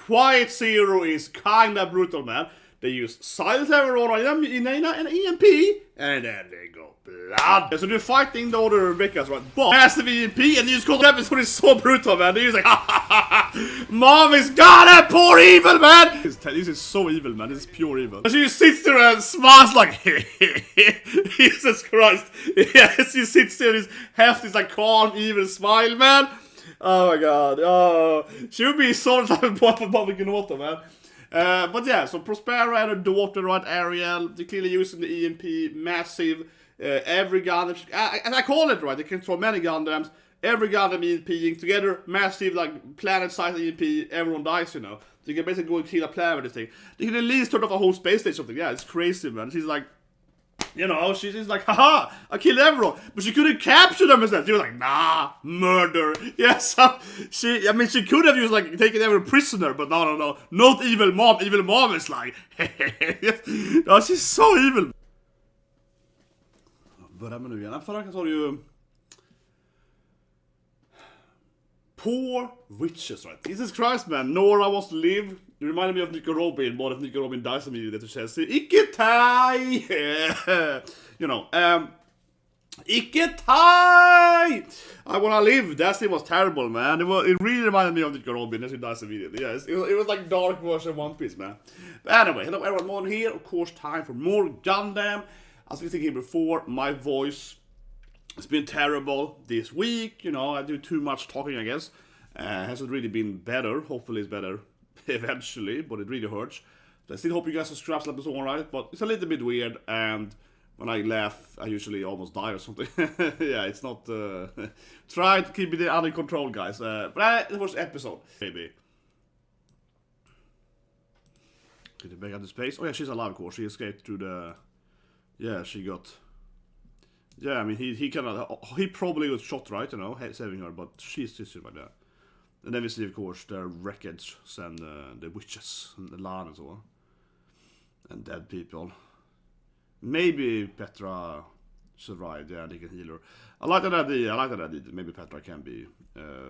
Quit Zero is kinda brutal, man. They use silence everyone in an EMP, and then they go blood. So they're fighting the other Rebecca's, right? But massive EMP, and you just call the episode is so brutal, man. They're just like, ha ha ha ha, Mom is gone, poor evil, man. This is so evil, man. This is pure evil. And she sits there and smiles like, Jesus Christ. Yes, she sits there and has this like calm, evil smile, man. Oh my god. Oh, she would be so type of boy for Bobby Gnota, man. But yeah, so Prospera and her daughter, right, Ariel, they're clearly using the EMP, massive, every Gundam, as I call it, right, they can throw many Gundams, every Gundam EMPing together, massive, like, planet-sized EMP, everyone dies, you know, so you can basically go and kill a planet with this thing. They can at least turn off a whole space station or something, yeah, it's crazy, man. She's like, you know, she's like, haha, I killed everyone. But she couldn't capture them instead. She was like, nah, murder. Yeah, so she could have used, like, taken every prisoner, but no. Not evil mom. Evil mom is like, no, she's so evil. Börjar med nu igen. Förra veckan så har du ju poor witches, right? Jesus Christ, man. Nora wants to live. It reminded me of Nico Robin, but if Nico Robin dies immediately to Chelsea, Iketai! You know, Iketai! I wanna live. That scene was terrible, man. It really reminded me of Nico Robin as he dies immediately. Yeah, it was like dark version of One Piece, man. But anyway, hello everyone, Myrmonden here. Of course, time for more Gundam. As we thinking before, my voice has been terrible this week. You know, I do too much talking, I guess. Hasn't really been better. Hopefully it's better eventually, but it really hurts. So I still hope you guys subscribe to the episode, alright? But it's a little bit weird, and when I laugh, I usually almost die or something. Yeah, it's not... try to keep it under control, guys. But the first episode, maybe. Get it back into space. Oh yeah, she's alive, of course. She escaped through the... Yeah, she got... Yeah, I mean, he probably got shot, right, you know, saving her, but she's still right there. And then we see, of course, the wreckage and the witches and the land and so on. And dead people. Maybe Petra survived, yeah, they can heal her. I like that idea, maybe Petra can be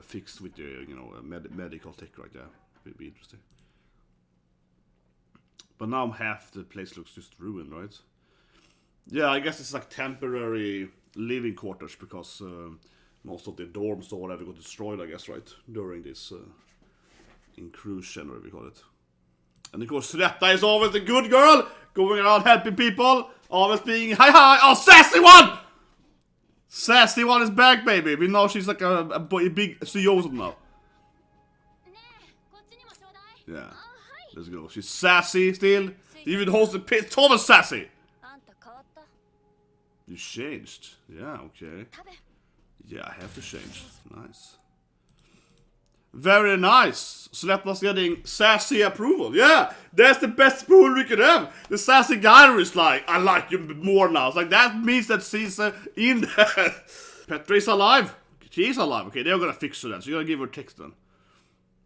fixed with the, you know, medical tech right there. It would be interesting. But now half the place looks just ruined, right? Yeah, I guess it's like temporary living quarters because most of the dorms or whatever got destroyed, I guess, right? During this incursion, or whatever we call it. And of course, Sulletta is always the good girl, going around helping people, always being hi, oh, sassy one! Sassy one is back, baby. We know she's like a big CEO now. Yeah, let's go. She's sassy still. Even holds the pit. Thomas sassy. You changed. Yeah, okay. Yeah, I have to change. Nice. Very nice. Suletta's getting sassy approval. Yeah, that's the best approval we could have. The sassy guy is like, I like you more now. It's like, that means that she's in there. Petra is alive. She's alive. Okay, they're gonna fix her then. So you're gonna give her text then.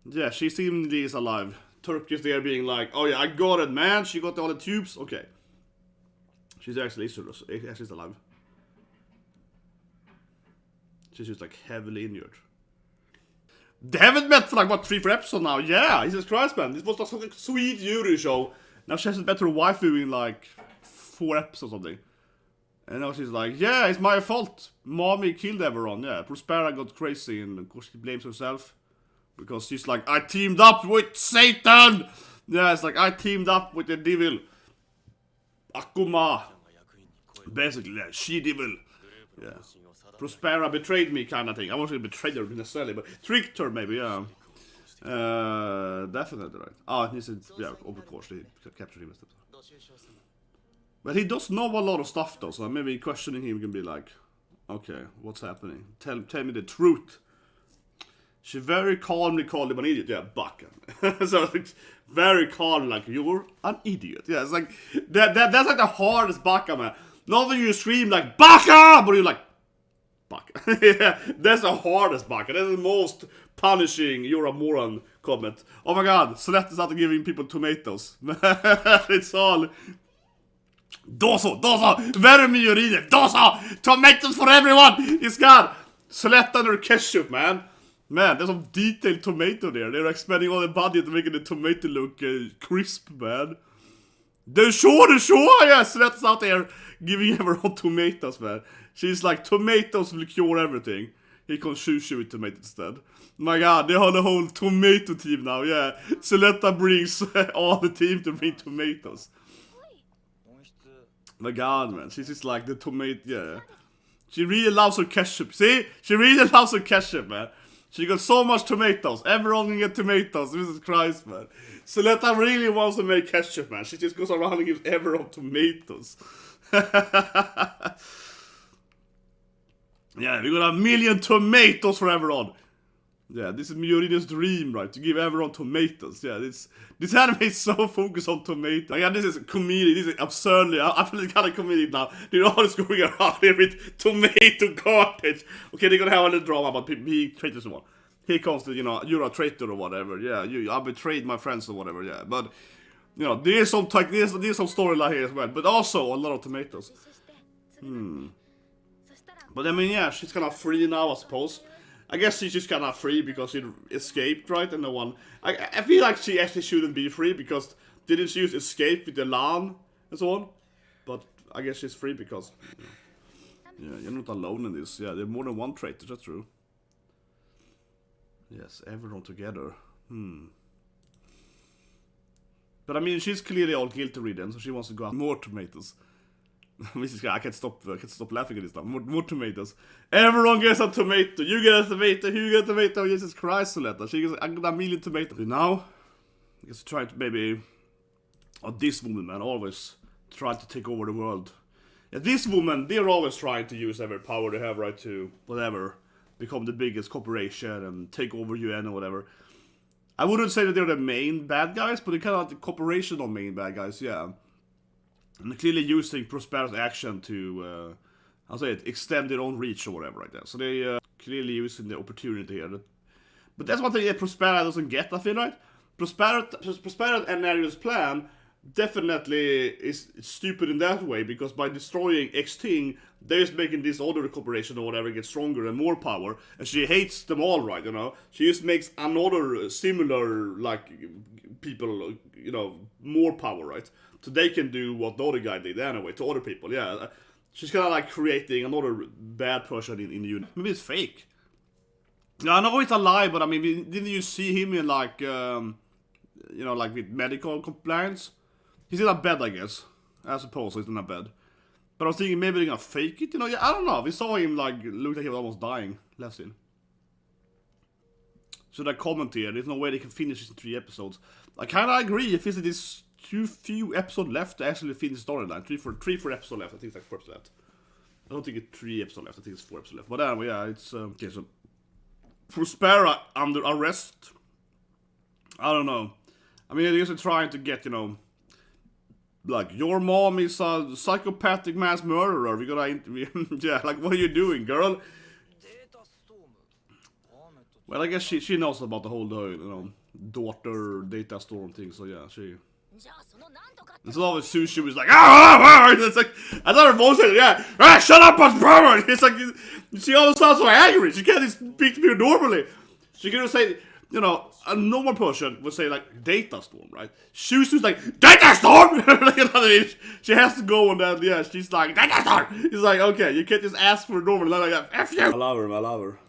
Yeah, she seemingly is alive. Turk is there being like, oh yeah, I got it, man. She got all the tubes. Okay. She's actually alive. She's just like heavily injured. They haven't met for like, what, 3-4 episodes now? Yeah, Jesus Christ, man. This was like such a sweet Yuri show. Now she hasn't met her waifu in like 4 episodes or something. And now she's like, yeah, it's my fault. Mommy killed everyone. Yeah, Prospera got crazy and of course she blames herself. Because she's like, I teamed up with Satan! Yeah, it's like, I teamed up with the devil. Akuma. Basically, yeah, she-devil. Yeah. Prospera betrayed me, kind of thing. I wasn't betrayed her necessarily, but tricked her, maybe, yeah. Definitely, right. Oh, he said, yeah, of course, they captured him. But he does know a lot of stuff, though, so maybe questioning him can be like, okay, what's happening? Tell me the truth. She very calmly called him an idiot. Yeah, Baka. So it's very calm, like, you're an idiot. Yeah, it's like, that's like the hardest Baka, man. Not that you scream like, Baka! But you're like, Baka. Yeah, that's the hardest Baka. That's the most punishing, you're a moron comment. Oh my god, Sulletta started giving people tomatoes. It's all... Doso! Very mjölk! Doso! Tomatoes for everyone! It's got Sulletta and her ketchup, man. Man, there's some detailed tomato there. They're like spending all the budget to making the tomato look crisp, man. They're sure, yeah, Suletta's out there giving everyone tomatoes, man. She's like, tomatoes will cure everything. He can sushi with tomato instead. My god, they have the whole tomato team now, yeah. Suletta brings all the team to bring tomatoes. My god, man, she's just like the tomato, yeah. She really loves her ketchup, see? She really loves her ketchup, man. She got so much tomatoes. Everyone can get tomatoes. Jesus Christ, man. Suletta really wants to make ketchup, man. She just goes around and gives everyone tomatoes. Yeah, we got 1 million tomatoes for everyone. Yeah, this is Myrmoden's dream, right? To give everyone tomatoes. Yeah, this anime is so focused on tomatoes. Like, yeah, this is comedic. This is absurdly. I feel kind of comedic now. They're all just going around here with tomato garbage. Okay, they're gonna have a little drama about being traitors or what. Here comes the, you know, you're a traitor or whatever. Yeah, I betrayed my friends or whatever. Yeah, but you know, there's some storyline here as well. But also a lot of tomatoes. But I mean, yeah, she's kind of free now, I suppose. I guess she's just kind of free because she escaped, right? And no one... I feel like she actually shouldn't be free because didn't she use escape with the LAN and so on? But I guess she's free because... Yeah, you're not alone in this. Yeah, there's more than one traitor, that's true. Yes, everyone together. But I mean, she's clearly all guilty ridden, so she wants to go out more tomatoes. I can't stop laughing at this now. More tomatoes. Everyone gets a tomato. You get a tomato. You get a tomato. Jesus Christ, Suletta. She gets 1 million tomatoes. Now, I guess try to maybe... Oh, this woman, man, always try to take over the world. Yeah, this woman, they're always trying to use every power they have, right, to whatever, become the biggest corporation and take over UN or whatever. I wouldn't say that they're the main bad guys, but they're kind of like the corporational main bad guys, yeah. And clearly using Prospera's action to, I'll say it, extend their own reach or whatever like that. So they clearly using the opportunity here. But that's one thing that Prospera doesn't get, I feel, right? Prospera and Ariel's plan definitely is stupid in that way, because by destroying X-Ting, they're just making this other corporation or whatever get stronger and more power, and she hates them all, right, you know? She just makes another similar, like, people, you know, more power, right? So they can do what the other guy did anyway, to other people, yeah. She's kind of like creating another bad person in the unit. Maybe it's fake. Yeah, I know it's a lie, but I mean, didn't you see him in like, you know, like with medical compliance? He's in a bed, I guess. I suppose he's in a bed. But I was thinking maybe they're gonna fake it, you know? Yeah, I don't know. We saw him like, looked like he was almost dying last scene. So that comment here, there's no way they can finish this in 3 episodes. I kinda agree, if it's this too few episodes left to actually finish the storyline. 3-4 episodes left, I think it's like 4 episodes left. I don't think it's 3 episodes left, I think it's 4 episodes left. But anyway, yeah, it's, okay, so... Prospera under arrest? I don't know. I mean, they're just trying to get, you know... Like, your mom is a psychopathic mass murderer. We gotta interview. Yeah, like, what are you doing, girl? Well, I guess she knows about the whole, you know, daughter data storm thing. So yeah, she. It's always Sushi was like, it's like, I thought her voice said, yeah, shut up, Prospera. It's like, she always sounds so angry. She can't speak to me normally. She can just say, you know, a normal person would say like data storm, right? Sushi's like data storm. Like, you know what I mean? She has to go on that. Yeah, she's like data storm. He's like, okay, you can't just ask for a normal. Like that. F you. I love her.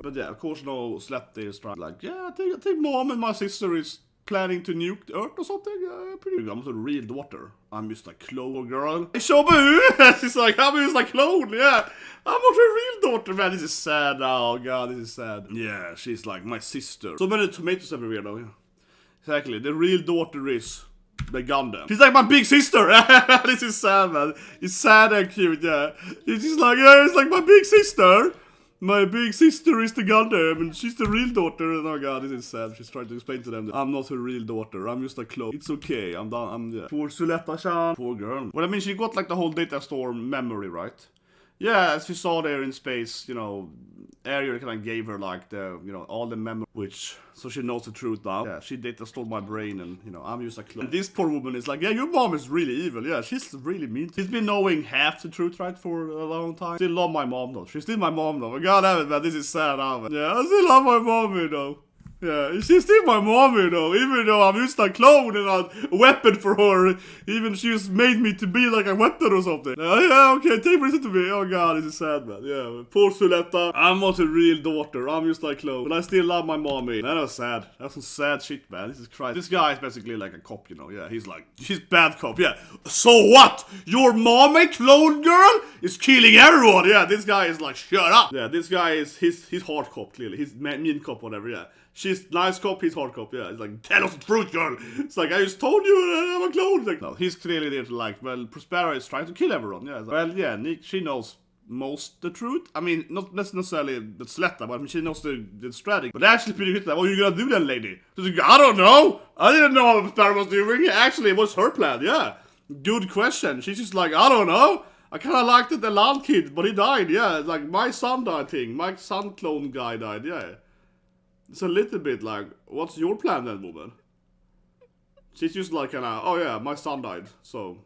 But yeah, of course, no Slap Day is trying. Like, yeah, I think mom and my sister is planning to nuke the Earth or something. Yeah, pretty good. I'm not a real daughter. I'm just a clone girl. Shobu! She's like, I'm just a clone, yeah. I'm not a real daughter, man. This is sad now. Oh, God, this is sad. Yeah, she's like my sister. So many tomatoes everywhere, though, yeah. Exactly. The real daughter is the Gundam. She's like my big sister. This is sad, man. It's sad and cute, yeah. She's just like, yeah, it's like my big sister. My big sister is the Gundam, and she's the real daughter. And oh god, this is sad. She's trying to explain to them that I'm not her real daughter. I'm just a clone. It's okay. I'm done. Yeah. Poor Suletta-chan. Poor girl. Well, I mean, she got like the whole data storm memory, right? Yeah, as we saw there in space, you know, Ariel kind of gave her like the, you know, all the memory, which, so she knows the truth now. Yeah, she data stole my brain and, you know, I'm just a clone. And this poor woman is like, yeah, your mom is really evil. Yeah, she's really mean. She's been knowing half the truth, right, for a long time. Still love my mom though. She's still my mom though. God damn it, man, this is sad now, man. Yeah, I still love my mom, you know. Yeah, she's still my mom, you know, even though I'm just a clone and a weapon for her. Even she's made me to be like a weapon or something. Yeah, okay, take listen to me. Oh god, this is sad, man. Yeah, poor Suletta. I'm not a real daughter. I'm just a clone. But I still love my mommy. That was sad. That's some sad shit, man. This is Christ. This guy is basically like a cop, you know. Yeah, he's bad cop. Yeah. So what? Your mommy, clone girl, is killing everyone. Yeah, this guy is like, shut up. Yeah, this guy is, he's hard cop, clearly. He's mean cop, whatever, yeah. She's nice cop, he's hard cop, yeah. It's like, tell us the truth, girl. It's like, I just told you I'm a clone. It's like, no, he's clearly there to like, well, Prospera is trying to kill everyone, yeah. Like, well, yeah, Nick, she knows most the truth. I mean, not necessarily the Sulletta, but I mean, she knows the strategy. But actually pretty good, like, what are you gonna do then, lady? She's like, I don't know. I didn't know what Prospera was doing. Actually, it was her plan, yeah. Good question. She's just like, I don't know. I kinda liked the land kid, but he died, yeah. It's like, my son died thing. My son clone guy died, yeah. It's a little bit like, what's your plan then, woman? She's just like kinda, oh yeah, my son died, so,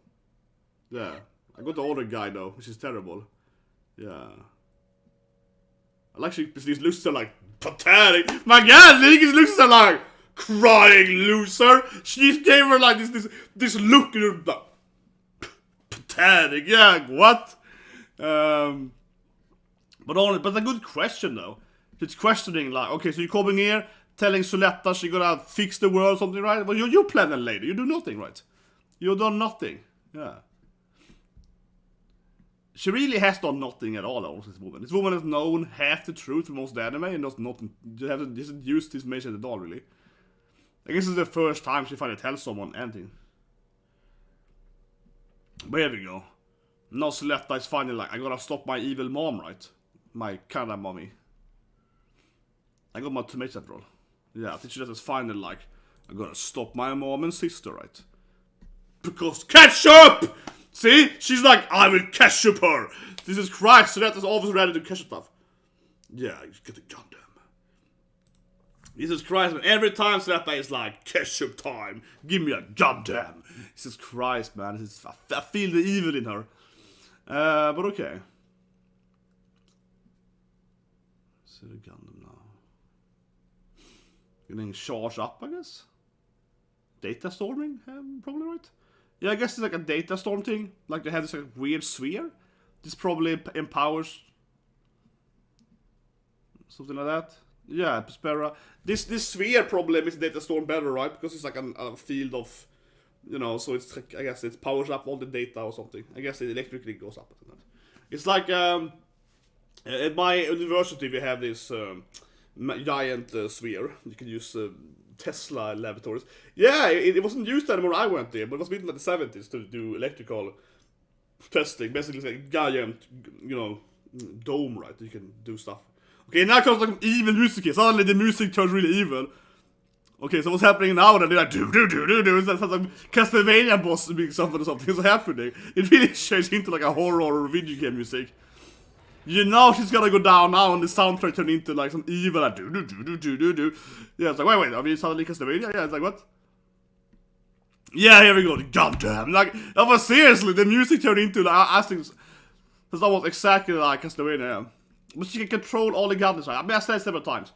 yeah. I got the older guy though, which is terrible. Yeah. I like these looks are like, pathetic. My god, these looks are like, crying loser. She gave her like this look, like, pathetic, yeah, what? But a good question though. It's questioning like, okay, so you're coming here, telling Sulletta she gonna fix the world or something, right? Well, you're planning lady, you do nothing, right? You've done nothing, yeah. She really has done nothing at all, this woman. This woman has known half the truth for most of the anime and doesn't use this information at all, really. I guess it's the first time she finally tells someone anything. But here we go. Now Sulletta is finally like, I gotta stop my evil mom, right? My kinda mommy. I got my tomato after all. Yeah, I think she just is finally like, I gotta stop my mom and sister, right? Because ketchup! See? She's like, I will ketchup her! This is Christ, so that is always ready to ketchup stuff. Yeah, you get the Gundam. Jesus Christ, man. Every time Sulletta is like, ketchup time, give me a Gundam. Jesus Christ, man. I feel the evil in her. But okay. So the Gundam now. Getting charged up, I guess. Data storming, probably right. Yeah, I guess it's like a data storm thing. Like they have this like weird sphere. This probably empowers something like that. Yeah, Prospera. This sphere probably makes data storm better, right? Because it's like a field of, you know, so it's like, I guess it powers up all the data or something. I guess it electrically goes up. It's like at my university we have this giant sphere. You can use Tesla laboratories. Yeah, it wasn't used anymore. I went there, but it was built in the 70s to do electrical testing. Basically, it's like a giant, you know, dome, right? You can do stuff. Okay, now comes like evil music here. Suddenly the music turns really evil. Okay, so what's happening now then? They're like, do. It's like some Castlevania boss being something or something. What's happening? It really changed into like a horror video game music. You know she's gonna go down now and the soundtrack turned into like some evil like, do. Yeah, it's like, wait, are we suddenly Castlevania? Yeah, it's like, what? Yeah, here we go, the Gundam. Like, that was seriously, the music turned into like, I think it's almost exactly like Castlevania, yeah. But she can control all the Gundams, right? I mean, I said several times.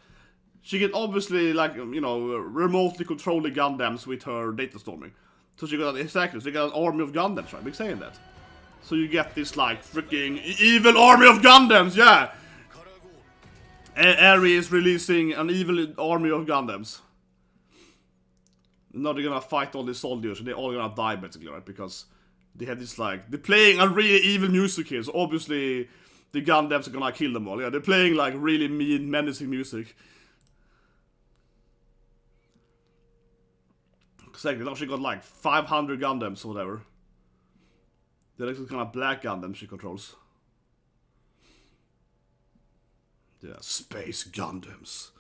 She can obviously, like, you know, remotely control the Gundams with her data storming. So she got, exactly, so you got an army of Gundams, right? Been saying that. So you get this, like, freaking evil army of Gundams, yeah! Eri is releasing an evil army of Gundams. Now they're gonna fight all these soldiers, and they're all gonna die, basically, right? Because they have this, like, they're playing a really evil music here, so obviously the Gundams are gonna kill them all, yeah? They're playing, like, really mean, menacing music. Exactly, now she got, like, 500 Gundams or whatever. They're like some kind of black Gundam she controls. Yeah, space Gundams.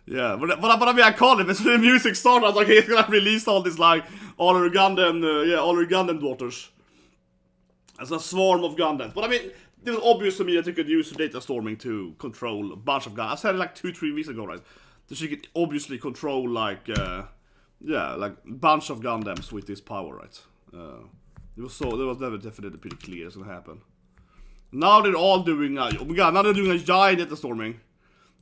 Yeah, but I mean, I call it, when the music started, I was like, he's gonna release all this, like, all her Gundam, all her Gundam daughters. As a swarm of Gundams. But I mean, it was obvious to me that you could use data storming to control a bunch of Gundams. I said it like 2-3 weeks ago, right? That she could obviously control like, yeah, like a bunch of Gundams with this power, right? It was never definitely pretty clear it's gonna happen. Now they're all doing, oh my god, now they're doing a giant data storming.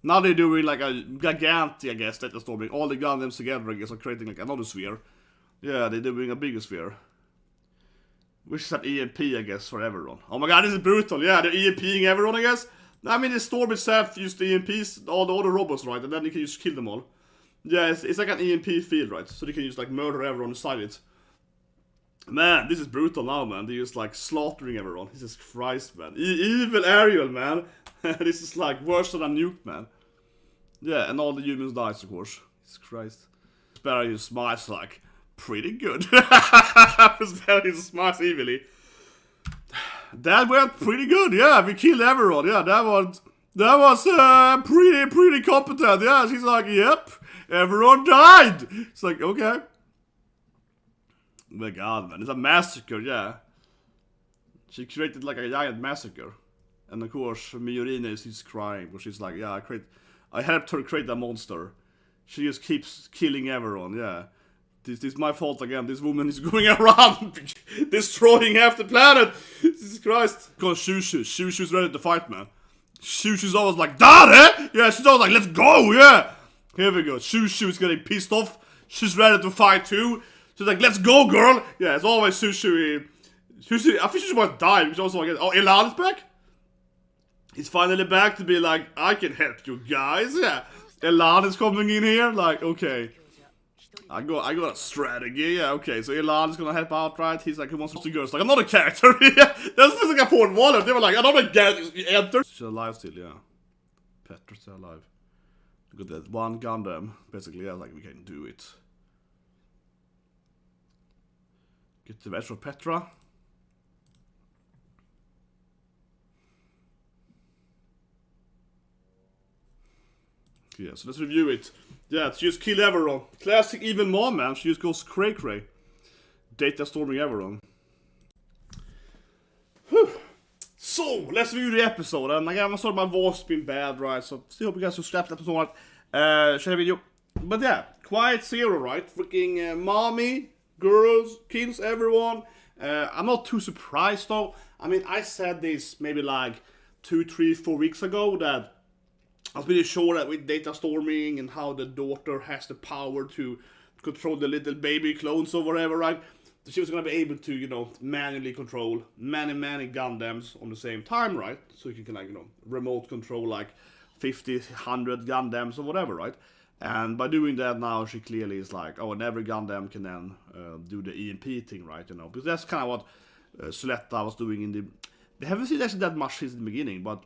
Now they're doing like a gigantic, I guess, data storming. All the Gundams together, I guess, are creating like another sphere. Yeah, they're doing a bigger sphere. Which is an EMP, I guess, for everyone. Oh my god, this is brutal. Yeah, they're EMPing everyone, I guess. I mean, the storm itself used the EMPs, all the other robots, right? And then you can just kill them all. Yeah, it's like an EMP field, right? So they can just like murder everyone inside it. Man, this is brutal now, man. They're just like slaughtering everyone. Jesus Christ, man. Evil Ariel, man. This is like worse than a nuke, man. Yeah, and all the humans dies, of course. Jesus Christ. Prospera just smiles like, pretty good. Prospera just smiles evilly. That went pretty good, yeah. We killed everyone, yeah. That was pretty competent, yeah. She's like, yep, everyone died. It's like, okay. Oh my god, man, it's a massacre, yeah. She created like a giant massacre. And of course, Myrmonden is crying, but she's like, yeah, I helped her create a monster. She just keeps killing everyone, yeah. This is my fault again. This woman is going around destroying half the planet. Jesus Christ. Because Shushu's ready to fight, man. Shushu's always like, Dad, yeah, she's always like, let's go, yeah. Here we go. Shushu is getting pissed off. She's ready to fight too. She's like, let's go, girl. Yeah, it's always Shushu. I think she's about to die. Which also, like, oh, Elan is back? He's finally back to be like, I can help you guys, yeah. Elan is coming in here, like, okay. I got a strategy, yeah, okay. So Elan is gonna help out, right? He's like, who wants to go? It's like, another character, yeah. That's like a Fort Waller. They were like, another character enter. She's alive still, yeah. Petra's still alive. Look at that, one Gundam. Basically, yeah, like, we can do it. Get the match for Petra. Yeah, so let's review it. Yeah, she just killed everyone. Classic even more, man. She just goes cray-cray. Data storming everyone. Whew. So, let's review the episode. And again, I'm sorry my voice has been bad, right? So, still hope you guys subscribe to the episode. Share the video. But yeah, Quit Zero, right? Freaking mommy, girls, kills everyone. I'm not too surprised though. I mean, I said this maybe like 2, 3, 4 weeks ago that I was pretty sure that with data storming and how the daughter has the power to control the little baby clones or whatever, right? She was gonna be able to, you know, manually control many Gundams on the same time, right? So you can like, you know, remote control like 50, 100 Gundams or whatever, right? And by doing that now, she clearly is like, oh, and every Gundam can then do the EMP thing, right? You know, because that's kind of what Suletta was doing in the. They haven't seen actually that much since the beginning, but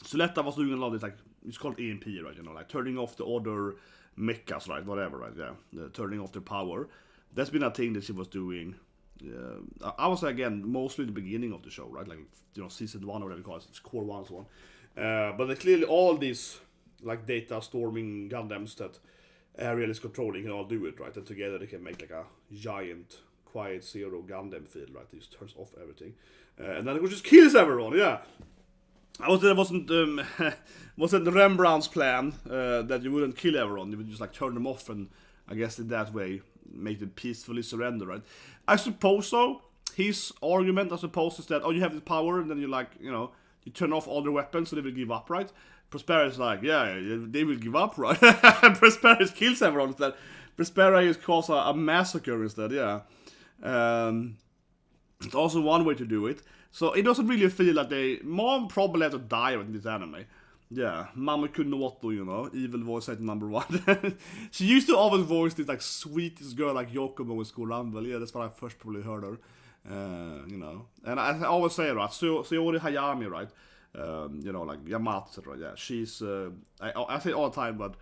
Suletta was doing a lot of this, like, it's called EMP, right? You know, like turning off the other mechas, right? Whatever, right? Yeah, turning off their power. That's been a thing that she was doing. I was again mostly the beginning of the show, right? Like, you know, season 1 or whatever you call it, it's core 1 and so on. But clearly all these like data storming Gundams that Ariel is controlling can all do it, right? And together they can make like a giant Quit Zero Gundam field, right? It just turns off everything, and then it just kills everyone. Yeah. Wasn't Rembrandt's plan that you wouldn't kill everyone, you would just like turn them off and I guess in that way make them peacefully surrender, right? I suppose so. His argument, I suppose, is that, oh, you have this power and then you like, you know, you turn off all their weapons so they will give up, right? Prospera is like, yeah, they will give up, right? Prospera kills everyone instead. Prospera is cause a massacre instead, yeah. It's also one way to do it. So it doesn't really feel like Mom probably have to die in this anime. Yeah, Mama Kunoto, you know, evil voice actor #1. She used to always voice this like sweetest girl like Yokomo in School Rumble. Yeah, that's when I first probably heard her. You know, and I always say, right, Sayori Hayami, right? You know, like Yamato, right? Yeah, she's. I say it all the time, but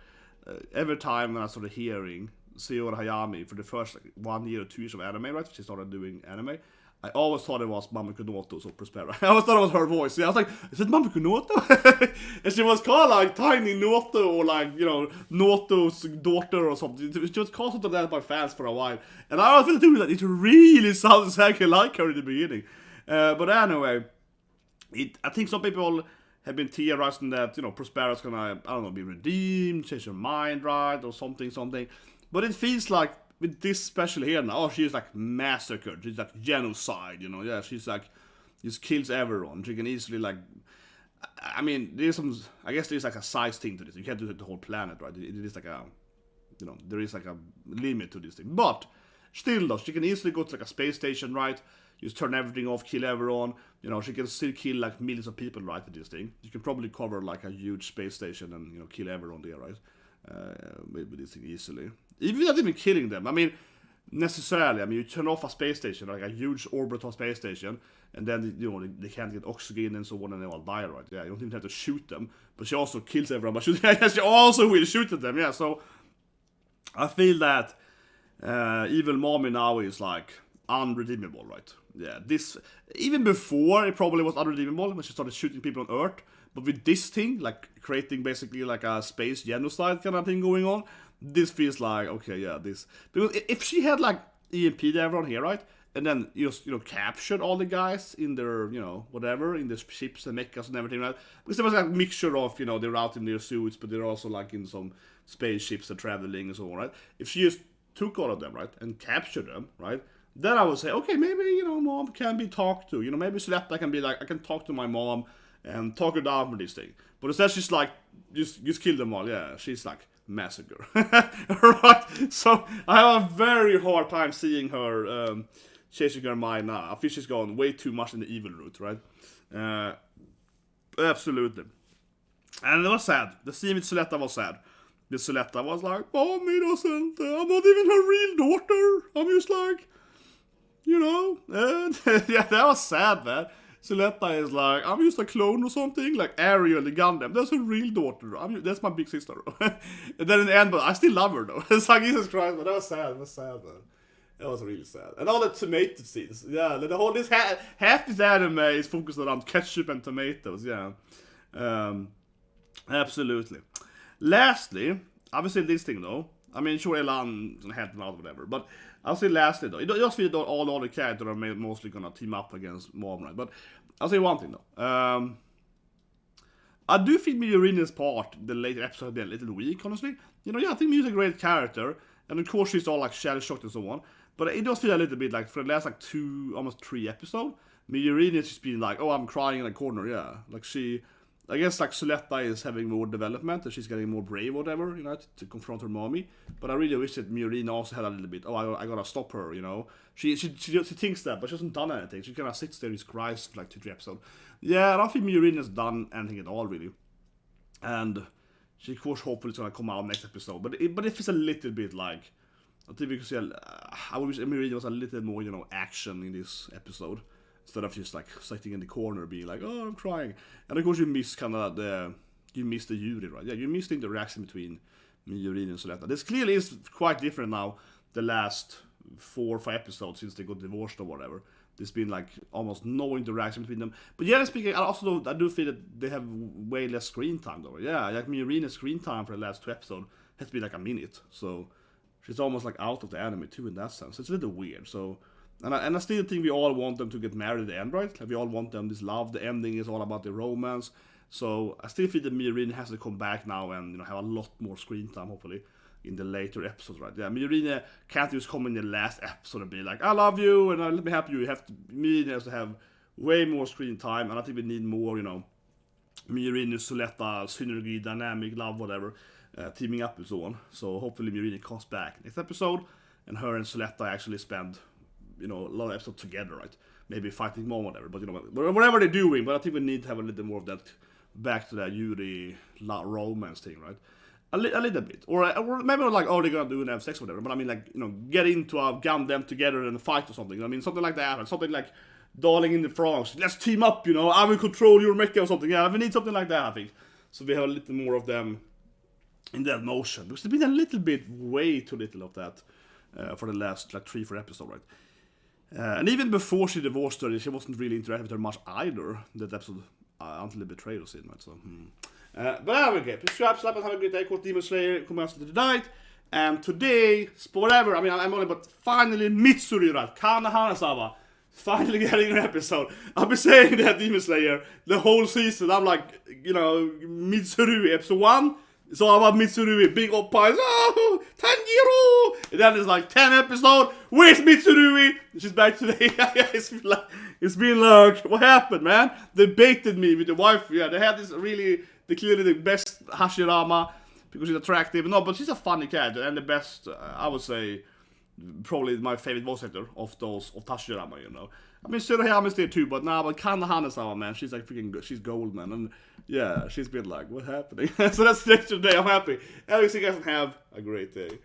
every time when I started hearing Sayori Hayami for the first like, 1 year or 2 years of anime, right? She started doing anime. I always thought it was Mama Kunoto, so Prospera. I always thought it was her voice. Yeah, I was like, is it Mama Kunoto? And she was called like Tiny Noto or like, you know, Noto's daughter or something. She was called something like that by fans for a while. And I always feel that it really sounds exactly like her in the beginning. But anyway, I think some people have been theorizing that, you know, Prospera's gonna, I don't know, be redeemed, change her mind, right, or something. But it feels like, with this special here now, oh, she's like massacred, she's like genocide, you know, yeah, she's like, just kills everyone, she can easily like, I mean, there's some, I guess there's like a size thing to this, you can't do the whole planet, right, it is like a, you know, there is like a limit to this thing, but still though, she can easily go to like a space station, right, just turn everything off, kill everyone, you know, she can still kill like millions of people, right, with this thing, you can probably cover like a huge space station and, you know, kill everyone there, right, with this thing easily. Even not even killing them, I mean, necessarily, I mean, you turn off a space station, like a huge orbital space station, and then, you know, they can't get oxygen and so on, and they all die, right? Yeah, you don't even have to shoot them, but she also kills everyone, but she also will shoot at them, yeah, so I feel that Evil Mommy now is, like, unredeemable, right? Yeah, this, even before, it probably was unredeemable when she started shooting people on Earth, but with this thing, like, creating basically, like, a space genocide kind of thing going on, this feels like, okay, yeah, this, because if she had, like, EMP'd everyone here, right, and then just, you know, captured all the guys in their, you know, whatever, in the ships and mechas and everything, right, because there was like a mixture of, you know, they're out in their suits, but they're also, like, in some spaceships and traveling and so on, right, if she just took all of them, right, and captured them, right, then I would say, okay, maybe, you know, mom can be talked to, you know, maybe Sulletta can be like, I can talk to my mom and talk her down for this thing, but instead she's like, just kill them all, yeah, she's like, massacre. Right, so I have a very hard time seeing her changing her mind now. I think she's gone way too much in the evil route, right? Absolutely. And it was sad. The scene with Sulletta was sad. The Sulletta was like, Mommy doesn't, I'm not even her real daughter. I'm just like, you know, yeah, that was sad, man. Sulletta is like, I'm just a clone or something, like Ariel the Gundam. That's her real daughter. That's my big sister. And then in the end, but I still love her though. It's like, Jesus Christ, but that was sad. It was sad, man. That was really sad. And all the tomato scenes. Yeah, the whole half this anime is focused around ketchup and tomatoes. Yeah, absolutely. Lastly, obviously this thing though. I mean, sure, Elan helped him out, whatever. But I'll say lastly though, it just feel that all the characters are mostly gonna team up against Mom, right? But I'll say one thing though. I do think Myrmoden's part, the later episode, has been a little weak, honestly. You know, yeah, I think Myrmoden's a great character, and of course she's all like shell shocked and so on. But it does feel a little bit like for the last like 2, almost 3 episodes, Myrmoden's just been like, oh, I'm crying in a corner, yeah. Like she, I guess like Sulletta is having more development and she's getting more brave or whatever, you know, to confront her mommy. But I really wish that Myrmodon also had a little bit, oh, I gotta stop her, you know. She thinks that, but she hasn't done anything. She kind of sits there and just cries for like 2-3 episodes. Yeah, I don't think Myrmodon has done anything at all, really. And she, of course, hopefully is gonna come out next episode. But if it's a little bit like, I think we could see, I wish Myrmodon was a little more, you know, action in this episode. Instead of just like sitting in the corner being like, oh, I'm crying. And of course you miss kind of you miss the Yuri, right? Yeah, you miss the interaction between Myrmodon and Sulletta. This clearly is quite different now, the last 4 or 5 episodes since they got divorced or whatever. There's been like almost no interaction between them. But yeah, speaking, I do feel that they have way less screen time though. Yeah, like Myrmoden's screen time for the last 2 episodes has been like a minute. So she's almost like out of the anime too in that sense. It's a little weird. So and I still think we all want them to get married at the end, right? Like we all want them this love. The ending is all about the romance. So I still feel that Myrmodon has to come back now and, you know, have a lot more screen time, hopefully, in the later episodes, right? Yeah, Myrmodon can't just come in the last episode and be like, I love you and let me help you. Myrmodon has to have way more screen time, and I think we need more, you know, Myrmodon, Sulletta, synergy, dynamic, love, whatever, teaming up and so on. So hopefully Myrmodon comes back next episode, and her and Sulletta actually spend, you know, a lot of episodes together, right? Maybe fighting more, whatever. But you know, whatever they're doing. But I think we need to have a little more of that back to that Yuri romance thing, right? A little bit, or maybe not like, oh, they're gonna do and have sex or whatever. But I mean, like, you know, get into a Gundam together and fight or something. I mean, something like that, or something like Darling in the France. Let's team up, you know. I will control your mecha or something. Yeah, we need something like that, I think. So we have a little more of them in that motion, because there's been a little bit, way too little of that for the last like 3-4 episodes, right? And even before she divorced her, she wasn't really interacting with her much either, that episode, until the betrayal scene, right? So, but anyway, please subscribe, have a great day, quote Demon Slayer, come out tonight, and today, whatever, I mean, I'm only, but finally, Mitsuri, right? Kana Hanazawa finally getting an episode. I've been saying that Demon Slayer the whole season. I'm like, you know, Mitsurui episode 1. It's all about Mitsurui, big old pies. Oh, Tanjiro! And then it's like 10 episodes. Where's Mitsurui? She's back today. It's been like, what happened, man? They baited me with the wife. Yeah, they had this really, they clearly the best Hashirama because she's attractive. No, but she's a funny character and the best, I would say, probably my favorite voice actor of those of Hashirama, you know. I mean, Tsuruhama's there too, but now, but Kana Hanazawa, man, she's like freaking good. She's gold, man, and yeah, she's been like, what's happening? So that's the next day. I'm happy. Alex, you guys have a great day.